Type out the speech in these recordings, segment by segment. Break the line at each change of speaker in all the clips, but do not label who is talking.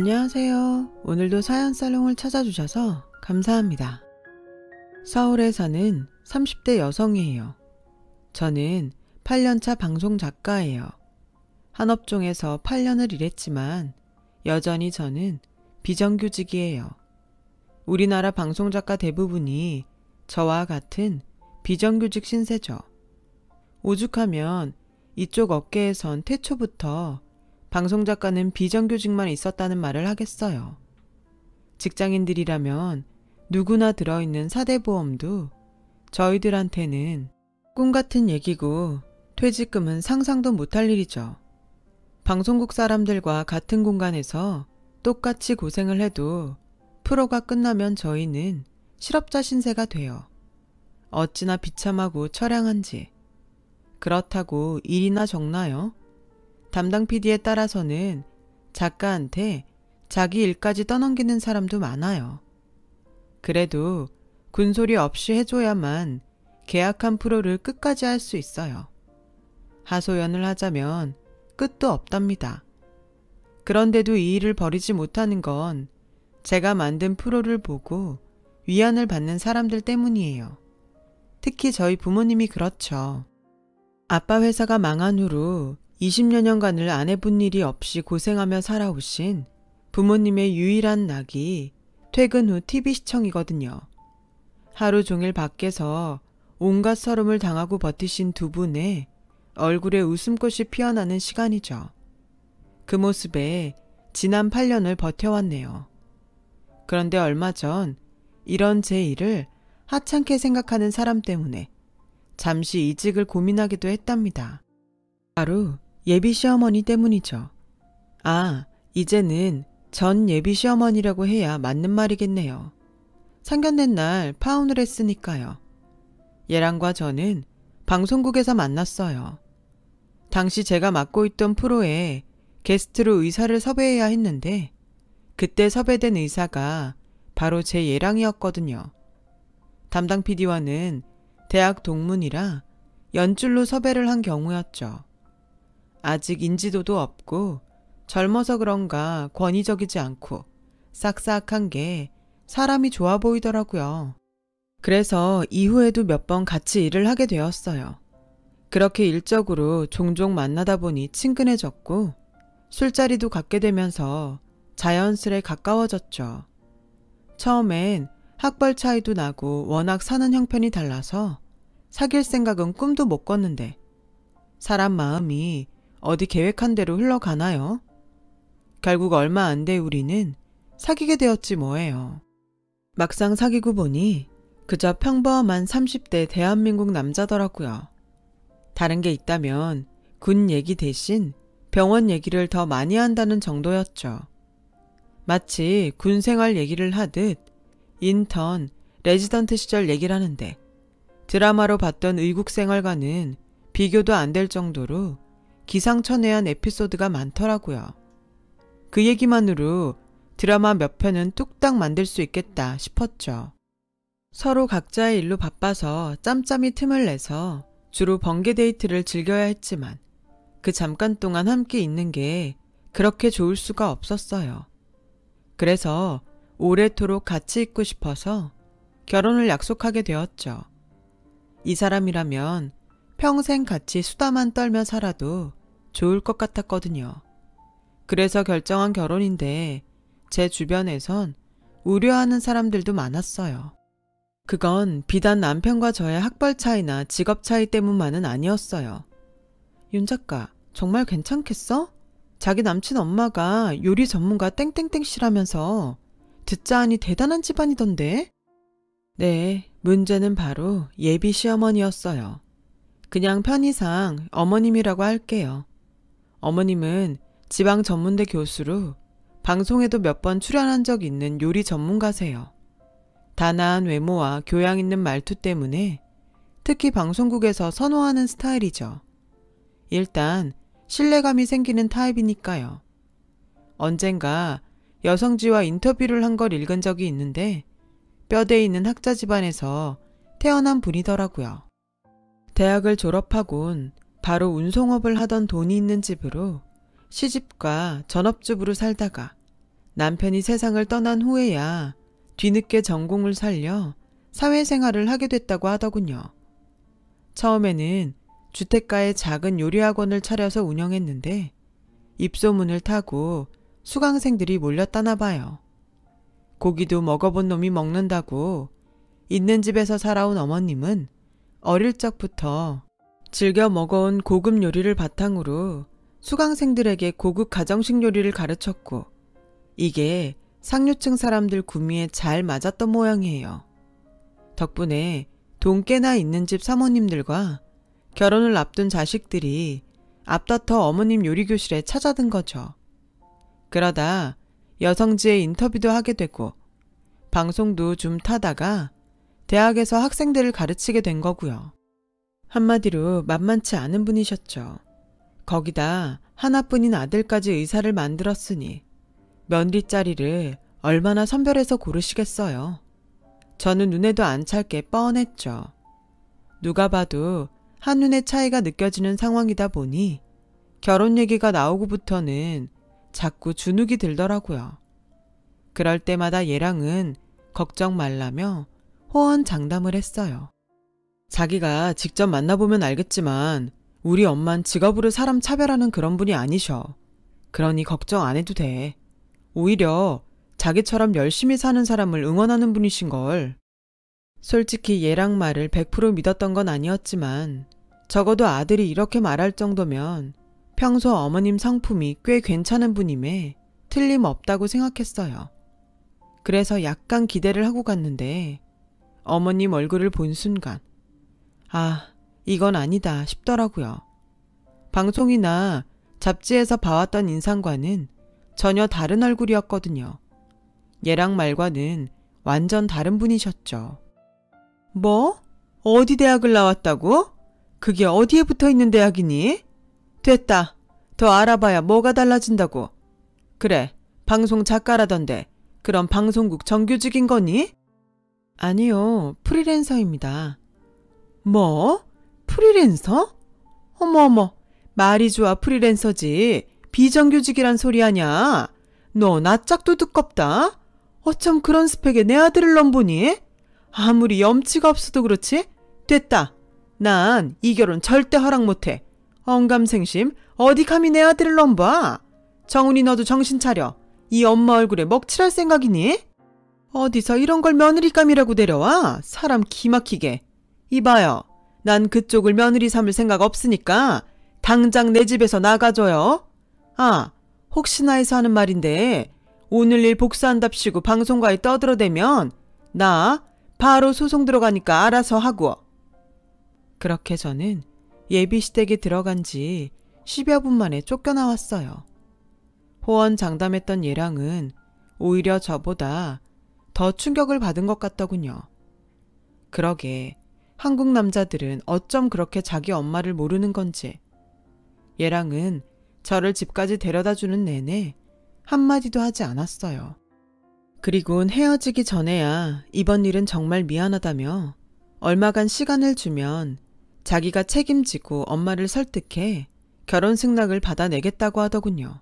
안녕하세요. 오늘도 사연살롱을 찾아주셔서 감사합니다. 서울에 사는 30대 여성이에요. 저는 8년차 방송작가예요. 한 업종에서 8년을 일했지만 여전히 저는 비정규직이에요. 우리나라 방송작가 대부분이 저와 같은 비정규직 신세죠. 오죽하면 이쪽 업계에선 태초부터 방송작가는 비정규직만 있었다는 말을 하겠어요. 직장인들이라면 누구나 들어있는 사대보험도 저희들한테는 꿈같은 얘기고 퇴직금은 상상도 못할 일이죠. 방송국 사람들과 같은 공간에서 똑같이 고생을 해도 프로가 끝나면 저희는 실업자 신세가 돼요. 어찌나 비참하고 처량한지. 그렇다고 일이나 적나요? 담당 PD에 따라서는 작가한테 자기 일까지 떠넘기는 사람도 많아요. 그래도 군소리 없이 해줘야만 계약한 프로를 끝까지 할 수 있어요. 하소연을 하자면 끝도 없답니다. 그런데도 이 일을 버리지 못하는 건 제가 만든 프로를 보고 위안을 받는 사람들 때문이에요. 특히 저희 부모님이 그렇죠. 아빠 회사가 망한 후로 20여 년간을 안 해본 일이 없이 고생하며 살아오신 부모님의 유일한 낙이 퇴근 후 TV 시청이거든요. 하루 종일 밖에서 온갖 서름을 당하고 버티신 두 분의 얼굴에 웃음꽃이 피어나는 시간이죠. 그 모습에 지난 8년을 버텨왔네요. 그런데 얼마 전 이런 제 일을 하찮게 생각하는 사람 때문에 잠시 이직을 고민하기도 했답니다. 바로 예비 시어머니 때문이죠. 이제는 전 예비 시어머니라고 해야 맞는 말이겠네요. 상견례 날 파혼을 했으니까요. 얘랑과 저는 방송국에서 만났어요. 당시 제가 맡고 있던 프로에 게스트로 의사를 섭외해야 했는데 그때 섭외된 의사가 바로 제 얘랑이었거든요. 담당 PD와는 대학 동문이라 연줄로 섭외를 한 경우였죠. 아직 인지도도 없고 젊어서 그런가 권위적이지 않고 싹싹한 게 사람이 좋아 보이더라고요. 그래서 이후에도 몇 번 같이 일을 하게 되었어요. 그렇게 일적으로 종종 만나다 보니 친근해졌고 술자리도 갖게 되면서 자연스레 가까워졌죠. 처음엔 학벌 차이도 나고 워낙 사는 형편이 달라서 사귈 생각은 꿈도 못 꿨는데 사람 마음이 어디 계획한 대로 흘러가나요? 결국 얼마 안 돼 우리는 사귀게 되었지 뭐예요. 막상 사귀고 보니 그저 평범한 30대 대한민국 남자더라고요. 다른 게 있다면 군 얘기 대신 병원 얘기를 더 많이 한다는 정도였죠. 마치 군 생활 얘기를 하듯 인턴, 레지던트 시절 얘기를 하는데 드라마로 봤던 의국 생활과는 비교도 안 될 정도로 기상천외한 에피소드가 많더라고요. 그 얘기만으로 드라마 몇 편은 뚝딱 만들 수 있겠다 싶었죠. 서로 각자의 일로 바빠서 짬짬이 틈을 내서 주로 번개 데이트를 즐겨야 했지만 그 잠깐 동안 함께 있는 게 그렇게 좋을 수가 없었어요. 그래서 오래도록 같이 있고 싶어서 결혼을 약속하게 되었죠. 이 사람이라면 평생 같이 수다만 떨며 살아도 좋을 것 같았거든요. 그래서 결정한 결혼인데 제 주변에선 우려하는 사람들도 많았어요. 그건 비단 남편과 저의 학벌 차이나 직업 차이 때문만은 아니었어요. 윤 작가, 정말 괜찮겠어? 자기 남친 엄마가 요리 전문가 땡땡땡 씨라면서 듣자 하니 대단한 집안이던데? 네, 문제는 바로 예비 시어머니였어요. 그냥 편의상 어머님이라고 할게요. 어머님은 지방 전문대 교수로 방송에도 몇 번 출연한 적 있는 요리 전문가세요. 단아한 외모와 교양 있는 말투 때문에 특히 방송국에서 선호하는 스타일이죠. 일단 신뢰감이 생기는 타입이니까요. 언젠가 여성지와 인터뷰를 한 걸 읽은 적이 있는데 뼈대 있는 학자 집안에서 태어난 분이더라고요. 대학을 졸업하곤 바로 운송업을 하던 돈이 있는 집으로 시집과 전업주부로 살다가 남편이 세상을 떠난 후에야 뒤늦게 전공을 살려 사회생활을 하게 됐다고 하더군요. 처음에는 주택가에 작은 요리학원을 차려서 운영했는데 입소문을 타고 수강생들이 몰렸다나 봐요. 고기도 먹어본 놈이 먹는다고 있는 집에서 살아온 어머님은 어릴 적부터 즐겨 먹어온 고급 요리를 바탕으로 수강생들에게 고급 가정식 요리를 가르쳤고 이게 상류층 사람들 구미에 잘 맞았던 모양이에요. 덕분에 돈 꽤나 있는 집 사모님들과 결혼을 앞둔 자식들이 앞다퉈 어머님 요리교실에 찾아든 거죠. 그러다 여성지의 인터뷰도 하게 되고 방송도 좀 타다가 대학에서 학생들을 가르치게 된 거고요. 한마디로 만만치 않은 분이셨죠. 거기다 하나뿐인 아들까지 의사를 만들었으니 며느리 자리를 얼마나 선별해서 고르시겠어요. 저는 눈에도 안 찰 게 뻔했죠. 누가 봐도 한눈의 차이가 느껴지는 상황이다 보니 결혼 얘기가 나오고부터는 자꾸 주눅이 들더라고요. 그럴 때마다 얘랑은 걱정 말라며 호언장담을 했어요. 자기가 직접 만나보면 알겠지만 우리 엄만 직업으로 사람 차별하는 그런 분이 아니셔. 그러니 걱정 안 해도 돼. 오히려 자기처럼 열심히 사는 사람을 응원하는 분이신걸. 솔직히 얘랑 말을 100% 믿었던 건 아니었지만 적어도 아들이 이렇게 말할 정도면 평소 어머님 성품이 꽤 괜찮은 분임에 틀림없다고 생각했어요. 그래서 약간 기대를 하고 갔는데 어머님 얼굴을 본 순간 아, 이건 아니다 싶더라고요. 방송이나 잡지에서 봐왔던 인상과는 전혀 다른 얼굴이었거든요. 얘랑 말과는 완전 다른 분이셨죠. 뭐? 어디 대학을 나왔다고? 그게 어디에 붙어있는 대학이니? 됐다. 더 알아봐야 뭐가 달라진다고. 그래, 방송 작가라던데 그럼 방송국 정규직인 거니? 아니요, 프리랜서입니다. 뭐? 프리랜서? 어머어머, 말이 좋아 프리랜서지 비정규직이란 소리 하냐? 너 낯짝도 두껍다. 어쩜 그런 스펙에 내 아들을 넘보니? 아무리 염치가 없어도 그렇지? 됐다. 난 이 결혼 절대 허락 못해. 언감생심 어디 감히 내 아들을 넘봐? 정훈이 너도 정신 차려. 이 엄마 얼굴에 먹칠할 생각이니? 어디서 이런 걸 며느리감이라고 데려와? 사람 기막히게. 이봐요. 난 그쪽을 며느리 삼을 생각 없으니까 당장 내 집에서 나가줘요. 아, 혹시나 해서 하는 말인데 오늘 일 복수한답시고 방송가에 떠들어대면 나 바로 소송 들어가니까 알아서 하고. 그렇게 저는 예비시댁에 들어간 지 10여 분 만에 쫓겨나왔어요. 호언장담했던 얘랑은 오히려 저보다 더 충격을 받은 것 같더군요. 그러게 한국 남자들은 어쩜 그렇게 자기 엄마를 모르는 건지. 얘랑은 저를 집까지 데려다주는 내내 한마디도 하지 않았어요. 그리곤 헤어지기 전에야 이번 일은 정말 미안하다며 얼마간 시간을 주면 자기가 책임지고 엄마를 설득해 결혼 승낙을 받아내겠다고 하더군요.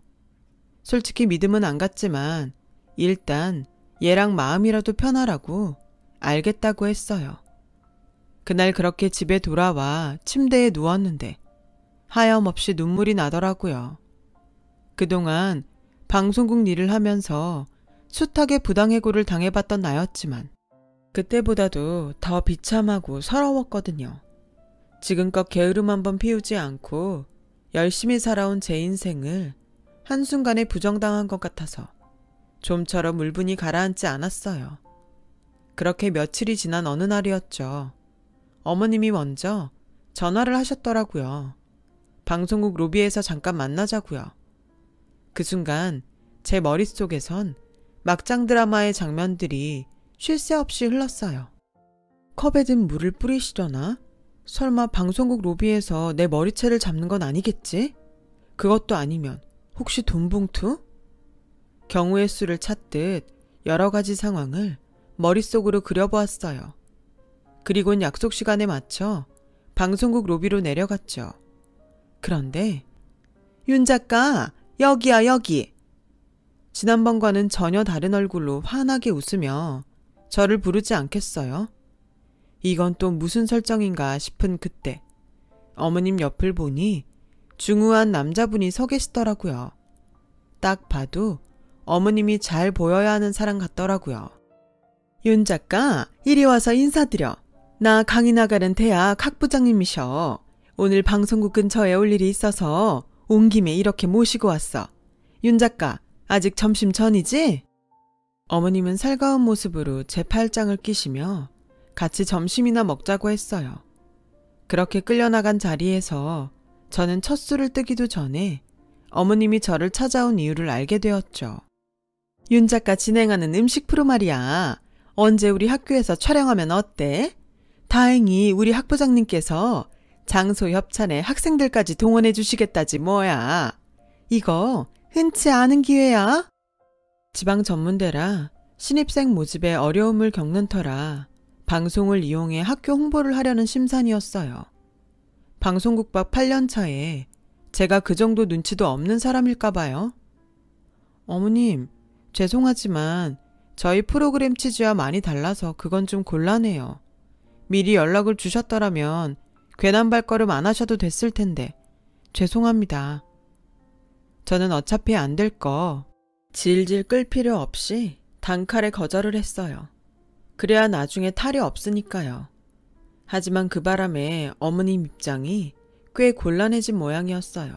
솔직히 믿음은 안 갔지만 일단 얘랑 마음이라도 편하라고 알겠다고 했어요. 그날 그렇게 집에 돌아와 침대에 누웠는데 하염없이 눈물이 나더라고요. 그동안 방송국 일을 하면서 숱하게 부당해고를 당해봤던 나였지만 그때보다도 더 비참하고 서러웠거든요. 지금껏 게으름 한번 피우지 않고 열심히 살아온 제 인생을 한순간에 부정당한 것 같아서 좀처럼 울분이 가라앉지 않았어요. 그렇게 며칠이 지난 어느 날이었죠. 어머님이 먼저 전화를 하셨더라고요. 방송국 로비에서 잠깐 만나자고요. 그 순간 제 머릿속에선 막장 드라마의 장면들이 쉴 새 없이 흘렀어요. 컵에 든 물을 뿌리시려나? 설마 방송국 로비에서 내 머리채를 잡는 건 아니겠지? 그것도 아니면 혹시 돈 봉투? 경우의 수를 찾듯 여러 가지 상황을 머릿속으로 그려보았어요. 그리곤 약속 시간에 맞춰 방송국 로비로 내려갔죠. 그런데 윤 작가, 여기야 여기. 지난번과는 전혀 다른 얼굴로 환하게 웃으며 저를 부르지 않겠어요? 이건 또 무슨 설정인가 싶은 그때 어머님 옆을 보니 중후한 남자분이 서 계시더라고요. 딱 봐도 어머님이 잘 보여야 하는 사람 같더라고요. 윤 작가, 이리 와서 인사드려. 나 강의 나가는 대학 학부장님이셔. 오늘 방송국 근처에 올 일이 있어서 온 김에 이렇게 모시고 왔어. 윤 작가, 아직 점심 전이지? 어머님은 살가운 모습으로 제 팔짱을 끼시며 같이 점심이나 먹자고 했어요. 그렇게 끌려나간 자리에서 저는 첫 술을 뜨기도 전에 어머님이 저를 찾아온 이유를 알게 되었죠. 윤 작가 진행하는 음식 프로 말이야. 언제 우리 학교에서 촬영하면 어때? 다행히 우리 학부장님께서 장소 협찬에 학생들까지 동원해 주시겠다지 뭐야. 이거 흔치 않은 기회야. 지방 전문대라 신입생 모집에 어려움을 겪는 터라 방송을 이용해 학교 홍보를 하려는 심산이었어요. 방송국밥 8년 차에 제가 그 정도 눈치도 없는 사람일까 봐요. 어머님, 죄송하지만 저희 프로그램 취지와 많이 달라서 그건 좀 곤란해요. 미리 연락을 주셨더라면 괜한 발걸음 안 하셔도 됐을 텐데 죄송합니다. 저는 어차피 안 될 거 질질 끌 필요 없이 단칼에 거절을 했어요. 그래야 나중에 탈이 없으니까요. 하지만 그 바람에 어머님 입장이 꽤 곤란해진 모양이었어요.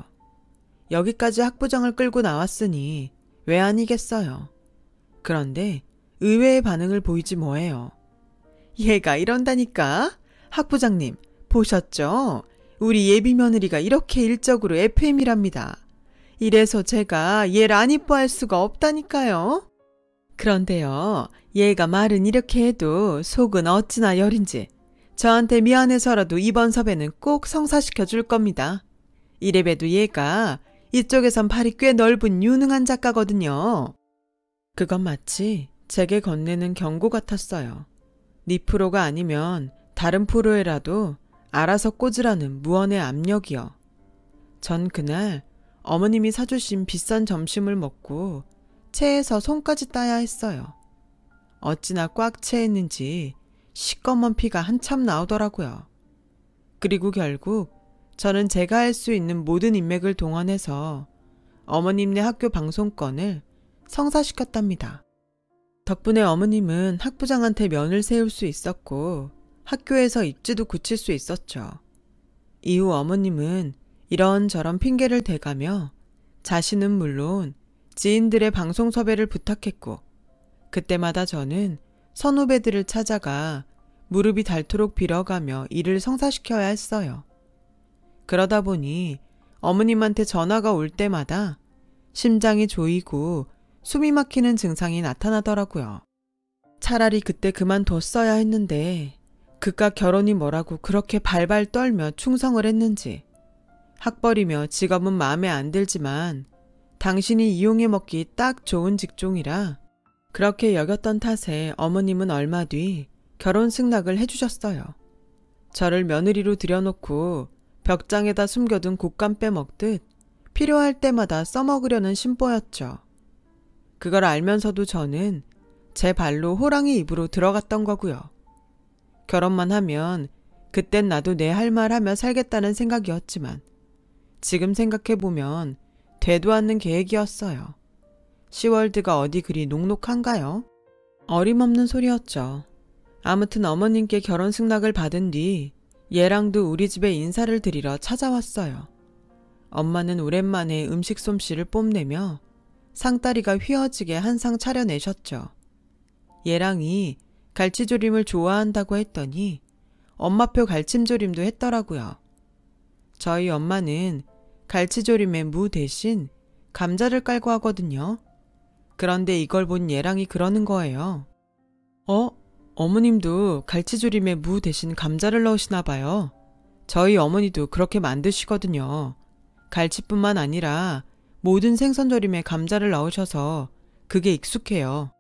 여기까지 학부장을 끌고 나왔으니 왜 아니겠어요. 그런데 의외의 반응을 보이지 뭐해요. 얘가 이런다니까? 학부장님, 보셨죠? 우리 예비 며느리가 이렇게 일적으로 FM이랍니다. 이래서 제가 얘를 안 이뻐할 수가 없다니까요. 그런데요, 얘가 말은 이렇게 해도 속은 어찌나 여린지 저한테 미안해서라도 이번 섭외는 꼭 성사시켜 줄 겁니다. 이래봬도 얘가 이쪽에선 팔이 꽤 넓은 유능한 작가거든요. 그건 마치 제게 건네는 경고 같았어요. 네 프로가 아니면 다른 프로에라도 알아서 꽂으라는 무언의 압력이요. 전 그날 어머님이 사주신 비싼 점심을 먹고 체에서 손까지 따야 했어요. 어찌나 꽉 채했는지 시꺼먼 피가 한참 나오더라고요. 그리고 결국 저는 제가 할 수 있는 모든 인맥을 동원해서 어머님네 학교 방송권을 성사시켰답니다. 덕분에 어머님은 학부장한테 면을 세울 수 있었고 학교에서 입지도 굳힐 수 있었죠. 이후 어머님은 이런저런 핑계를 대가며 자신은 물론 지인들의 방송 섭외를 부탁했고 그때마다 저는 선후배들을 찾아가 무릎이 닳도록 빌어가며 일을 성사시켜야 했어요. 그러다 보니 어머님한테 전화가 올 때마다 심장이 조이고 숨이 막히는 증상이 나타나더라고요. 차라리 그때 그만뒀어야 했는데 그깟 결혼이 뭐라고 그렇게 발발 떨며 충성을 했는지. 학벌이며 직업은 마음에 안 들지만 당신이 이용해 먹기 딱 좋은 직종이라 그렇게 여겼던 탓에 어머님은 얼마 뒤 결혼 승낙을 해주셨어요. 저를 며느리로 들여놓고 벽장에다 숨겨둔 곶감 빼먹듯 필요할 때마다 써먹으려는 심보였죠. 그걸 알면서도 저는 제 발로 호랑이 입으로 들어갔던 거고요. 결혼만 하면 그땐 나도 내 할 말 하며 살겠다는 생각이었지만 지금 생각해보면 되도 않는 계획이었어요. 시월드가 어디 그리 녹록한가요? 어림없는 소리였죠. 아무튼 어머님께 결혼 승낙을 받은 뒤 얘랑도 우리 집에 인사를 드리러 찾아왔어요. 엄마는 오랜만에 음식 솜씨를 뽐내며 상다리가 휘어지게 한 상 차려내셨죠. 얘랑이 갈치조림을 좋아한다고 했더니 엄마표 갈침조림도 했더라고요. 저희 엄마는 갈치조림에 무 대신 감자를 깔고 하거든요. 그런데 이걸 본 얘랑이 그러는 거예요. 어머님도 갈치조림에 무 대신 감자를 넣으시나 봐요. 저희 어머니도 그렇게 만드시거든요. 갈치뿐만 아니라 모든 생선조림에 감자를 넣으셔서 그게 익숙해요.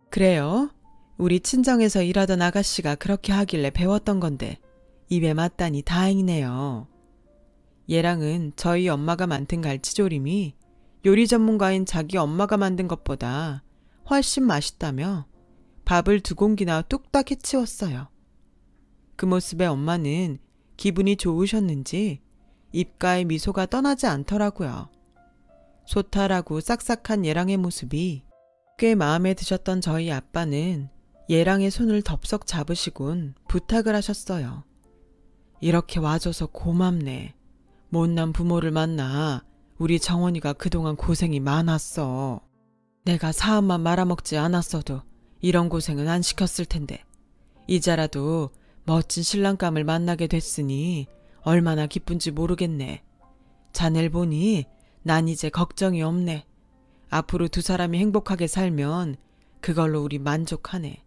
그래요? 우리 친정에서 일하던 아가씨가 그렇게 하길래 배웠던 건데 입에 맞다니 다행이네요. 얘랑은 저희 엄마가 만든 갈치조림이 요리 전문가인 자기 엄마가 만든 것보다 훨씬 맛있다며 밥을 2공기나 뚝딱 해치웠어요. 그 모습에 엄마는 기분이 좋으셨는지 입가에 미소가 떠나지 않더라고요. 소탈하고 싹싹한 예랑의 모습이 꽤 마음에 드셨던 저희 아빠는 예랑의 손을 덥석 잡으시곤 부탁을 하셨어요. 이렇게 와줘서 고맙네. 못난 부모를 만나 우리 정원이가 그동안 고생이 많았어. 내가 사업만 말아먹지 않았어도 이런 고생은 안 시켰을 텐데 이제라도 멋진 신랑감을 만나게 됐으니 얼마나 기쁜지 모르겠네. 자넬 보니 난 이제 걱정이 없네. 앞으로 2 사람이 행복하게 살면 그걸로 우리 만족하네.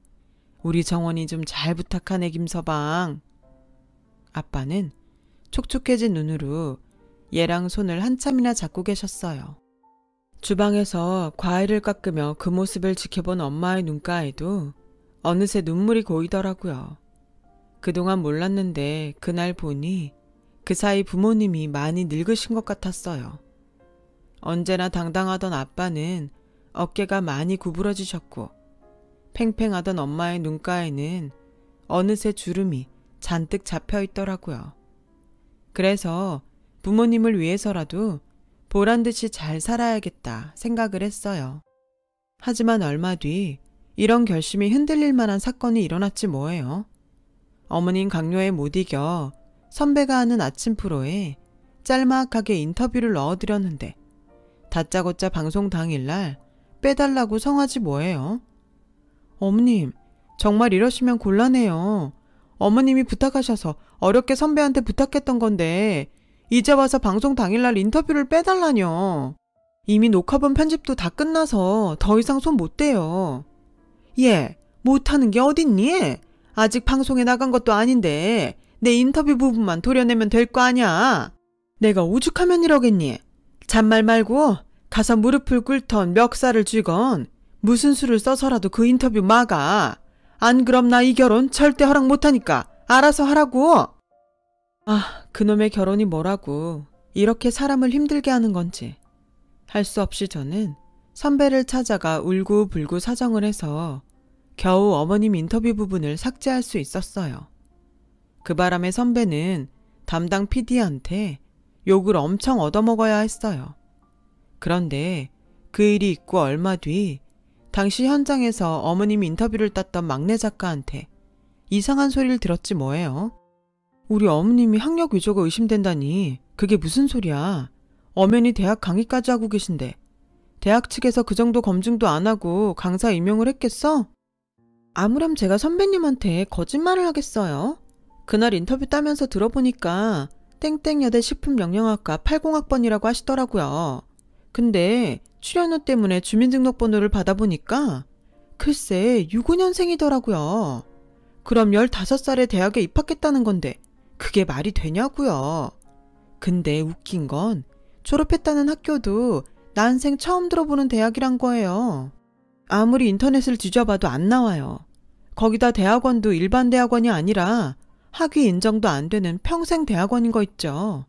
우리 정원이 좀 잘 부탁하네 김서방. 아빠는 촉촉해진 눈으로 얘랑 손을 한참이나 잡고 계셨어요. 주방에서 과일을 깎으며 그 모습을 지켜본 엄마의 눈가에도 어느새 눈물이 고이더라고요. 그동안 몰랐는데 그날 보니 그 사이 부모님이 많이 늙으신 것 같았어요. 언제나 당당하던 아빠는 어깨가 많이 구부러지셨고 팽팽하던 엄마의 눈가에는 어느새 주름이 잔뜩 잡혀 있더라고요. 그래서 부모님을 위해서라도 보란듯이 잘 살아야겠다 생각을 했어요. 하지만 얼마 뒤 이런 결심이 흔들릴 만한 사건이 일어났지 뭐예요. 어머님 강요에 못 이겨 선배가 하는 아침 프로에 짤막하게 인터뷰를 넣어드렸는데 다짜고짜 방송 당일날 빼달라고 성하지 뭐예요. 어머님, 정말 이러시면 곤란해요. 어머님이 부탁하셔서 어렵게 선배한테 부탁했던 건데 이제 와서 방송 당일날 인터뷰를 빼달라뇨. 이미 녹화본 편집도 다 끝나서 더 이상 손 못 대요. 예, 못하는 게 어딨니? 아직 방송에 나간 것도 아닌데 내 인터뷰 부분만 도려내면 될 거 아냐. 내가 오죽하면 이러겠니? 잔말 말고 가서 무릎을 꿇던 멱살을 쥐건 무슨 수를 써서라도 그 인터뷰 막아. 안 그럼 나 이 결혼 절대 허락 못하니까 알아서 하라고. 아, 그놈의 결혼이 뭐라고 이렇게 사람을 힘들게 하는 건지. 할 수 없이 저는 선배를 찾아가 울고불고 사정을 해서 겨우 어머님 인터뷰 부분을 삭제할 수 있었어요. 그 바람에 선배는 담당 PD한테 욕을 엄청 얻어먹어야 했어요. 그런데 그 일이 있고 얼마 뒤 당시 현장에서 어머님 인터뷰를 땄던 막내 작가한테 이상한 소리를 들었지 뭐예요. 우리 어머님이 학력 위조가 의심된다니 그게 무슨 소리야. 엄연히 대학 강의까지 하고 계신데 대학 측에서 그 정도 검증도 안 하고 강사 임용을 했겠어? 아무렴 제가 선배님한테 거짓말을 하겠어요. 그날 인터뷰 따면서 들어보니까 땡땡여대 식품영양학과 80학번이라고 하시더라고요. 근데 출연료 때문에 주민등록번호를 받아보니까 글쎄 65년생이더라고요. 그럼 15살에 대학에 입학했다는 건데 그게 말이 되냐고요. 근데 웃긴 건 졸업했다는 학교도 난생 처음 들어보는 대학이란 거예요. 아무리 인터넷을 뒤져봐도 안 나와요. 거기다 대학원도 일반 대학원이 아니라 학위 인정도 안 되는 평생 대학원인 거 있죠.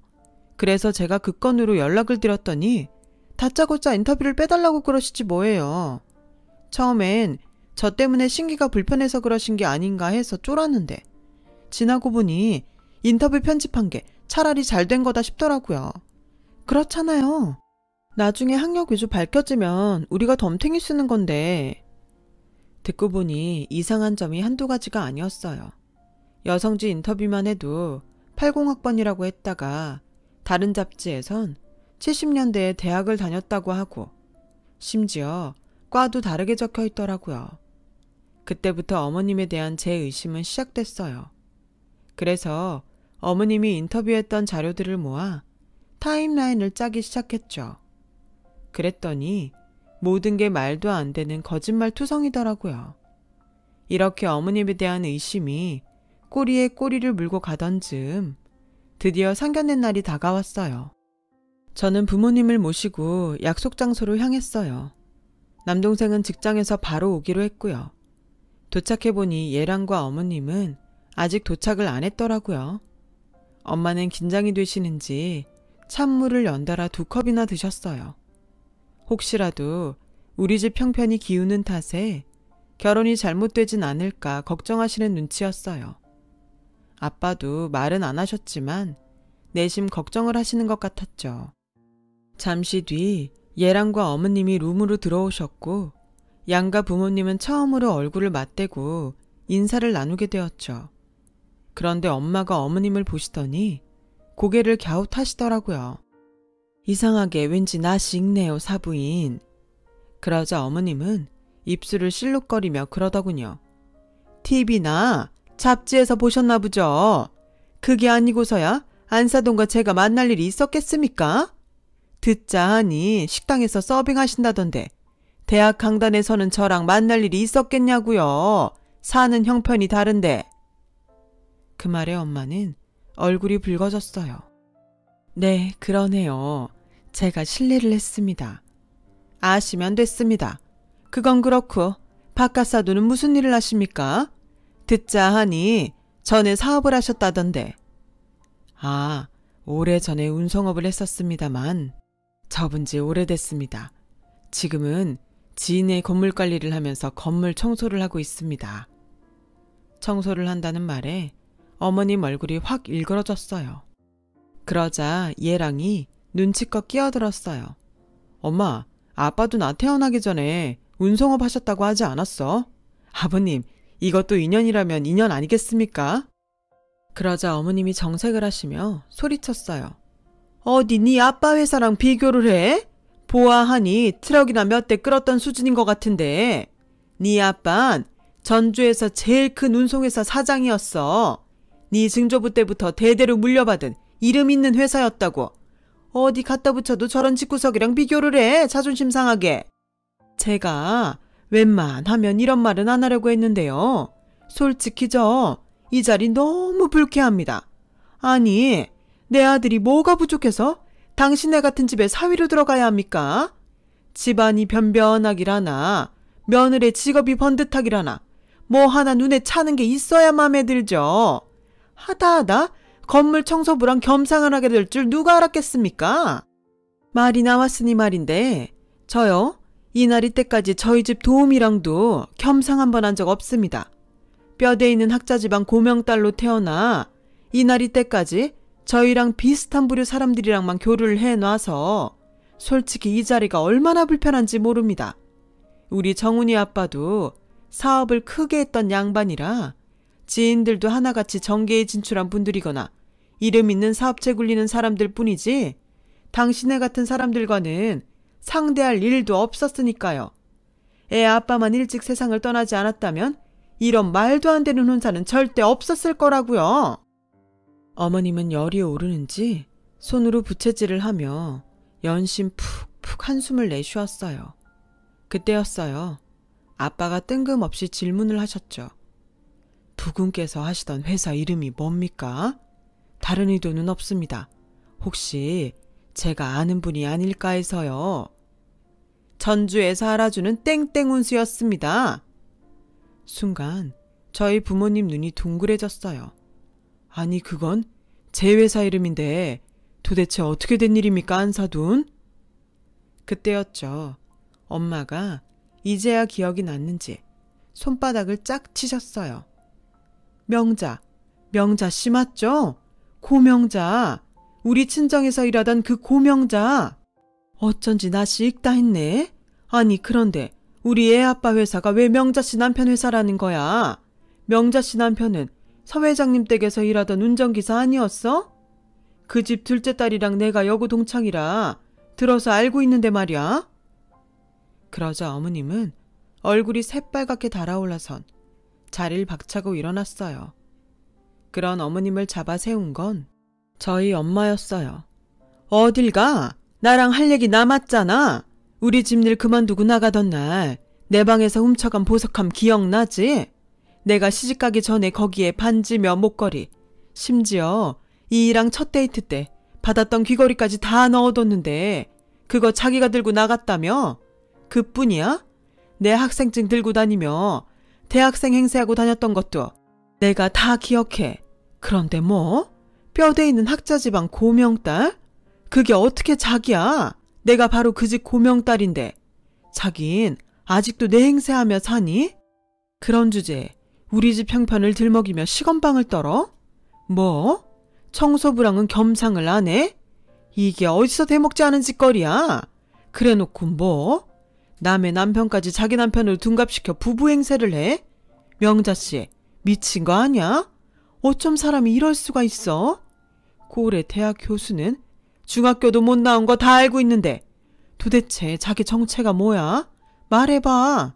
그래서 제가 그 건으로 연락을 드렸더니 다짜고짜 인터뷰를 빼달라고 그러시지 뭐예요. 처음엔 저 때문에 심기가 불편해서 그러신 게 아닌가 해서 쫄았는데 지나고 보니 인터뷰 편집한 게 차라리 잘 된 거다 싶더라고요. 그렇잖아요. 나중에 학력 위조 밝혀지면 우리가 덤탱이 쓰는 건데. 듣고 보니 이상한 점이 한두 가지가 아니었어요. 여성지 인터뷰만 해도 80학번이라고 했다가 다른 잡지에선 70년대에 대학을 다녔다고 하고 심지어 과도 다르게 적혀 있더라고요. 그때부터 어머님에 대한 제 의심은 시작됐어요. 그래서 어머님이 인터뷰했던 자료들을 모아 타임라인을 짜기 시작했죠. 그랬더니 모든 게 말도 안 되는 거짓말 투성이더라고요. 이렇게 어머님에 대한 의심이 꼬리에 꼬리를 물고 가던 즈음 드디어 상견례 날이 다가왔어요. 저는 부모님을 모시고 약속 장소로 향했어요. 남동생은 직장에서 바로 오기로 했고요. 도착해보니 예랑과 어머님은 아직 도착을 안 했더라고요. 엄마는 긴장이 되시는지 찬물을 연달아 2컵이나 드셨어요. 혹시라도 우리 집 형편이 기우는 탓에 결혼이 잘못되진 않을까 걱정하시는 눈치였어요. 아빠도 말은 안 하셨지만 내심 걱정을 하시는 것 같았죠. 잠시 뒤 예랑과 어머님이 룸으로 들어오셨고 양가 부모님은 처음으로 얼굴을 맞대고 인사를 나누게 되었죠. 그런데 엄마가 어머님을 보시더니 고개를 갸웃하시더라고요. 이상하게 왠지 낯이 익네요, 사부인. 그러자 어머님은 입술을 실룩거리며 그러더군요. TV나 잡지에서 보셨나 보죠. 그게 아니고서야 안사돈과 제가 만날 일이 있었겠습니까? 듣자 하니 식당에서 서빙하신다던데 대학 강단에서는 저랑 만날 일이 있었겠냐고요. 사는 형편이 다른데. 그 말에 엄마는 얼굴이 붉어졌어요. 네, 그러네요. 제가 실례를 했습니다. 아시면 됐습니다. 그건 그렇고 바깥사돈은 무슨 일을 하십니까? 듣자 하니 전에 사업을 하셨다던데. 아, 오래전에 운송업을 했었습니다만 접은 지 오래됐습니다. 지금은 지인의 건물 관리를 하면서 건물 청소를 하고 있습니다. 청소를 한다는 말에 어머님 얼굴이 확 일그러졌어요. 그러자 예랑이 눈치껏 끼어들었어요. 엄마, 아빠도 나 태어나기 전에 운송업 하셨다고 하지 않았어? 아버님, 이것도 인연이라면 인연 아니겠습니까? 그러자 어머님이 정색을 하시며 소리쳤어요. 어디 네 아빠 회사랑 비교를 해? 보아하니 트럭이나 몇 대 끌었던 수준인 것 같은데. 네 아빤 전주에서 제일 큰 운송회사 사장이었어. 네 증조부 때부터 대대로 물려받은 이름 있는 회사였다고. 어디 갖다 붙여도 저런 집구석이랑 비교를 해, 자존심 상하게. 제가 웬만하면 이런 말은 안 하려고 했는데요. 솔직히 이 자리 너무 불쾌합니다. 아니, 내 아들이 뭐가 부족해서 당신네 같은 집에 사위로 들어가야 합니까? 집안이 변변하기라나 며느리의 직업이 번듯하기라나 뭐 하나 눈에 차는 게 있어야 마음에 들죠. 하다 건물 청소부랑 겸상을 하게 될 줄 누가 알았겠습니까? 말이 나왔으니 말인데 저요, 이날이 때까지 저희 집 도우미랑도 겸상 한번 한 적 없습니다. 뼈대 있는 학자지방 고명딸로 태어나 이날이 때까지 저희랑 비슷한 부류 사람들이랑만 교류를 해놔서 솔직히 이 자리가 얼마나 불편한지 모릅니다. 우리 정훈이 아빠도 사업을 크게 했던 양반이라 지인들도 하나같이 정계에 진출한 분들이거나 이름 있는 사업체 굴리는 사람들 뿐이지 당신네 같은 사람들과는 상대할 일도 없었으니까요. 애 아빠만 일찍 세상을 떠나지 않았다면 이런 말도 안 되는 혼사는 절대 없었을 거라고요. 어머님은 열이 오르는지 손으로 부채질을 하며 연신 푹푹 한숨을 내쉬었어요. 그때였어요. 아빠가 뜬금없이 질문을 하셨죠. 두 분께서 하시던 회사 이름이 뭡니까? 다른 의도는 없습니다. 혹시 제가 아는 분이 아닐까 해서요. 전주에서 알아주는 땡땡운수였습니다. 순간 저희 부모님 눈이 둥그레졌어요. 아니 그건 제 회사 이름인데 도대체 어떻게 된 일입니까, 안사돈? 그때였죠. 엄마가 이제야 기억이 났는지 손바닥을 짝 치셨어요. 명자 씨 맞죠? 고명자. 우리 친정에서 일하던 그 고명자. 어쩐지 낯이 익다 했네. 아니 그런데 우리 애 아빠 회사가 왜 명자 씨 남편 회사라는 거야? 명자 씨 남편은 서 회장님 댁에서 일하던 운전기사 아니었어? 그 집 둘째 딸이랑 내가 여고 동창이라 들어서 알고 있는데 말이야. 그러자 어머님은 얼굴이 새빨갛게 달아올라선 자리를 박차고 일어났어요. 그런 어머님을 잡아 세운 건 저희 엄마였어요. 어딜 가? 나랑 할 얘기 남았잖아. 우리 집 일 그만두고 나가던 날 내 방에서 훔쳐간 보석함 기억나지? 내가 시집가기 전에 거기에 반지며 목걸이, 심지어 이이랑 첫 데이트 때 받았던 귀걸이까지 다 넣어뒀는데 그거 자기가 들고 나갔다며? 그뿐이야? 내 학생증 들고 다니며 대학생 행세하고 다녔던 것도 내가 다 기억해. 그런데 뭐? 뼈대 있는 학자지방 고명딸? 그게 어떻게 자기야? 내가 바로 그 집 고명딸인데 자긴 아직도 내 행세하며 사니? 그런 주제에 우리 집 형편을 들먹이며 시건방을 떨어? 뭐? 청소부랑은 겸상을 안 해? 이게 어디서 대먹지 않은 짓거리야? 그래놓고 뭐? 남의 남편까지 자기 남편을 둔갑시켜 부부 행세를 해? 명자씨, 미친 거 아니야? 어쩜 사람이 이럴 수가 있어? 고래 대학 교수는 중학교도 못 나온 거 다 알고 있는데 도대체 자기 정체가 뭐야? 말해봐.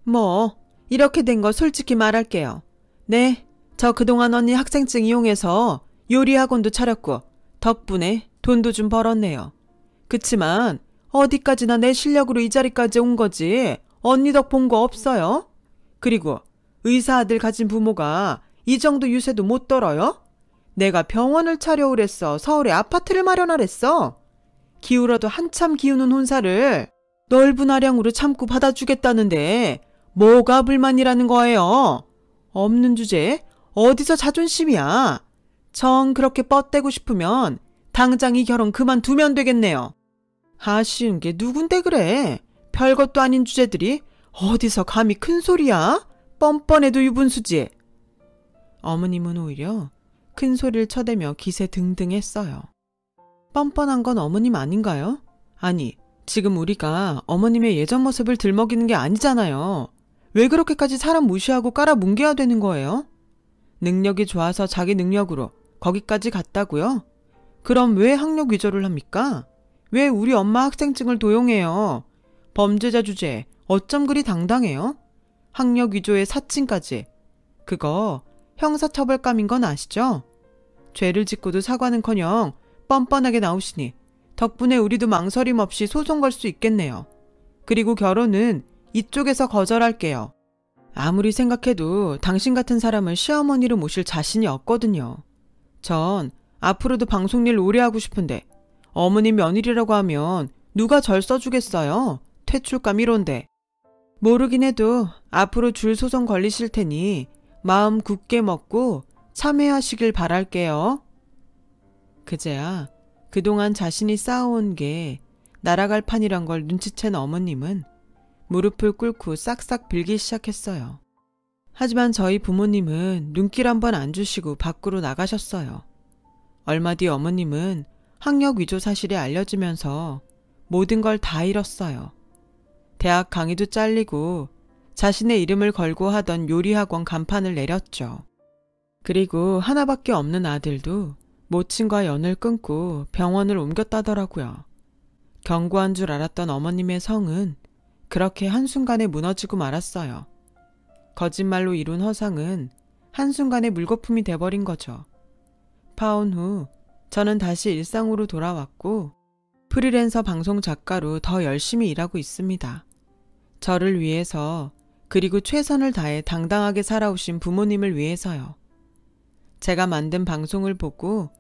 뭐 이렇게 된 거 솔직히 말할게요. 네, 저 그동안 언니 학생증 이용해서 요리학원도 차렸고 덕분에 돈도 좀 벌었네요. 그치만 어디까지나 내 실력으로 이 자리까지 온 거지 언니 덕 본 거 없어요? 그리고 의사 아들 가진 부모가 이 정도 유세도 못 떨어요? 내가 병원을 차려오랬어. 서울에 아파트를 마련하랬어. 기울어도 한참 기우는 혼사를 넓은 아량으로 참고 받아주겠다는데 뭐가 불만이라는 거예요? 없는 주제에 어디서 자존심이야? 정 그렇게 뻗대고 싶으면 당장 이 결혼 그만두면 되겠네요. 아쉬운 게 누군데 그래? 별것도 아닌 주제들이 어디서 감히 큰 소리야? 뻔뻔해도 유분수지. 어머님은 오히려 큰 소리를 쳐대며 기세 등등했어요. 뻔뻔한 건 어머님 아닌가요? 아니, 지금 우리가 어머님의 예전 모습을 들먹이는 게 아니잖아요. 왜 그렇게까지 사람 무시하고 깔아뭉개야 되는 거예요? 능력이 좋아서 자기 능력으로 거기까지 갔다고요? 그럼 왜 학력 위조를 합니까? 왜 우리 엄마 학생증을 도용해요? 범죄자 주제에 어쩜 그리 당당해요? 학력 위조의 사칭까지. 그거 형사처벌감인 건 아시죠? 죄를 짓고도 사과는커녕 뻔뻔하게 나오시니 덕분에 우리도 망설임 없이 소송 걸 수 있겠네요. 그리고 결혼은 이쪽에서 거절할게요. 아무리 생각해도 당신 같은 사람을 시어머니로 모실 자신이 없거든요. 전 앞으로도 방송 일 오래 하고 싶은데 어머니 며느리라고 하면 누가 절 써주겠어요? 퇴출감 1호인데. 모르긴 해도 앞으로 줄 소송 걸리실 테니 마음 굳게 먹고 참회하시길 바랄게요. 그제야 그동안 자신이 쌓아온 게 날아갈 판이란 걸 눈치챈 어머님은 무릎을 꿇고 싹싹 빌기 시작했어요. 하지만 저희 부모님은 눈길 한번 안 주시고 밖으로 나가셨어요. 얼마 뒤 어머님은 학력 위조 사실이 알려지면서 모든 걸 다 잃었어요. 대학 강의도 잘리고 자신의 이름을 걸고 하던 요리학원 간판을 내렸죠. 그리고 하나밖에 없는 아들도 모친과 연을 끊고 병원을 옮겼다더라고요. 견고한 줄 알았던 어머님의 성은 그렇게 한순간에 무너지고 말았어요. 거짓말로 이룬 허상은 한순간에 물거품이 돼버린 거죠. 파혼 후 저는 다시 일상으로 돌아왔고 프리랜서 방송 작가로 더 열심히 일하고 있습니다. 저를 위해서 그리고 최선을 다해 당당하게 살아오신 부모님을 위해서요. 제가 만든 방송을 보고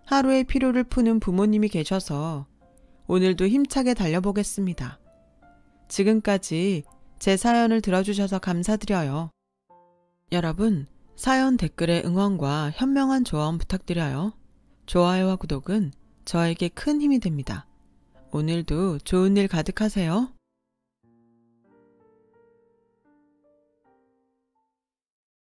하루의 피로를 푸는 부모님이 계셔서 오늘도 힘차게 달려보겠습니다. 지금까지 제 사연을 들어주셔서 감사드려요. 여러분, 사연 댓글에 응원과 현명한 조언 부탁드려요. 좋아요와 구독은 저에게 큰 힘이 됩니다. 오늘도 좋은 일 가득하세요.